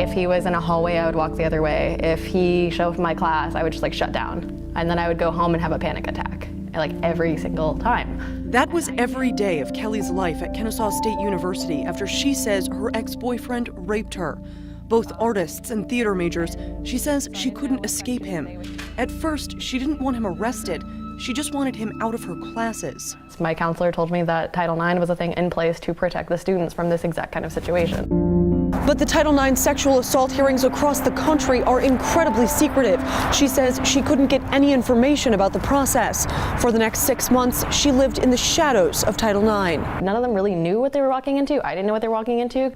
If he was in a hallway, I would walk the other way. If he showed up in my class, I would just shut down. And then I would go home and have a panic attack, every single time. That was every day of Kelly's life at Kennesaw State University after she says her ex-boyfriend raped her. Both artists and theater majors, she says she couldn't escape him. At first, she didn't want him arrested. She just wanted him out of her classes. My counselor told me that Title IX was a thing in place to protect the students from this exact kind of situation. But the Title IX sexual assault hearings across the country are incredibly secretive. She says she couldn't get any information about the process. For the next 6 months, she lived in the shadows of Title IX. None of them really knew what they were walking into. I didn't know what they were walking into.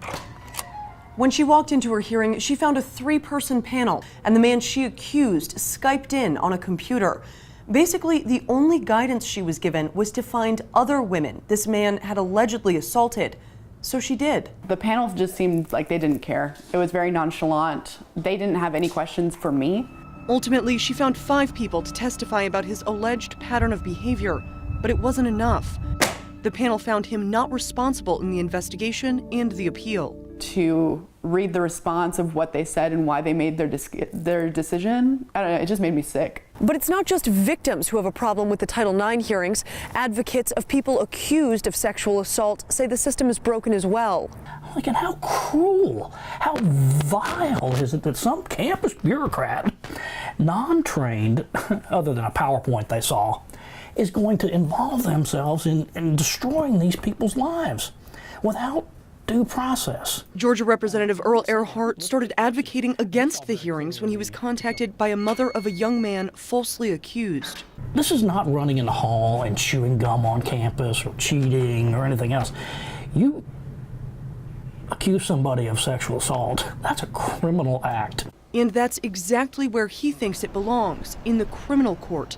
When she walked into her hearing, she found a 3-person panel, and the man she accused Skyped in on a computer. Basically, the only guidance she was given was to find other women this man had allegedly assaulted. So she did. The panel just seemed like they didn't care. It was very nonchalant. They didn't have any questions for me. Ultimately, she found 5 people to testify about his alleged pattern of behavior, but it wasn't enough. The panel found him not responsible in the investigation and the appeal. To read the response of what they said and why they made their decision, I don't know, it just made me sick. But it's not just victims who have a problem with the Title IX hearings. Advocates of people accused of sexual assault say the system is broken as well. Look at how cruel, how vile is it that some campus bureaucrat, non-trained, other than a PowerPoint they saw, is going to involve themselves in destroying these people's lives without due process. Georgia Representative Earl Earhart started advocating against the hearings when he was contacted by a mother of a young man falsely accused. This is not running in the hall and chewing gum on campus or cheating or anything else. You accuse somebody of sexual assault, that's a criminal act. And that's exactly where he thinks it belongs, in the criminal court.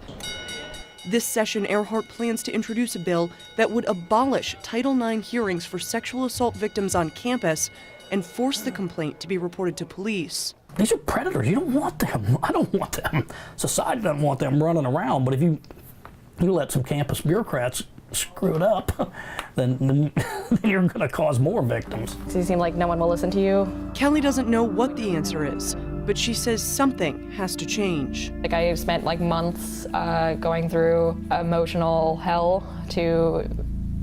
This session, Earhart plans to introduce a bill that would abolish Title IX hearings for sexual assault victims on campus and force the complaint to be reported to police. These are predators. You don't want them. I don't want them. Society doesn't want them running around. But if you let some campus bureaucrats screw it up, then you're going to cause more victims. So you seem like no one will listen to you. Kelly doesn't know what the answer is, but she says something has to change. I spent months going through emotional hell to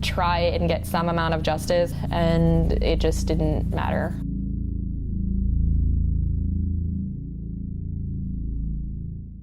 try and get some amount of justice, and it just didn't matter.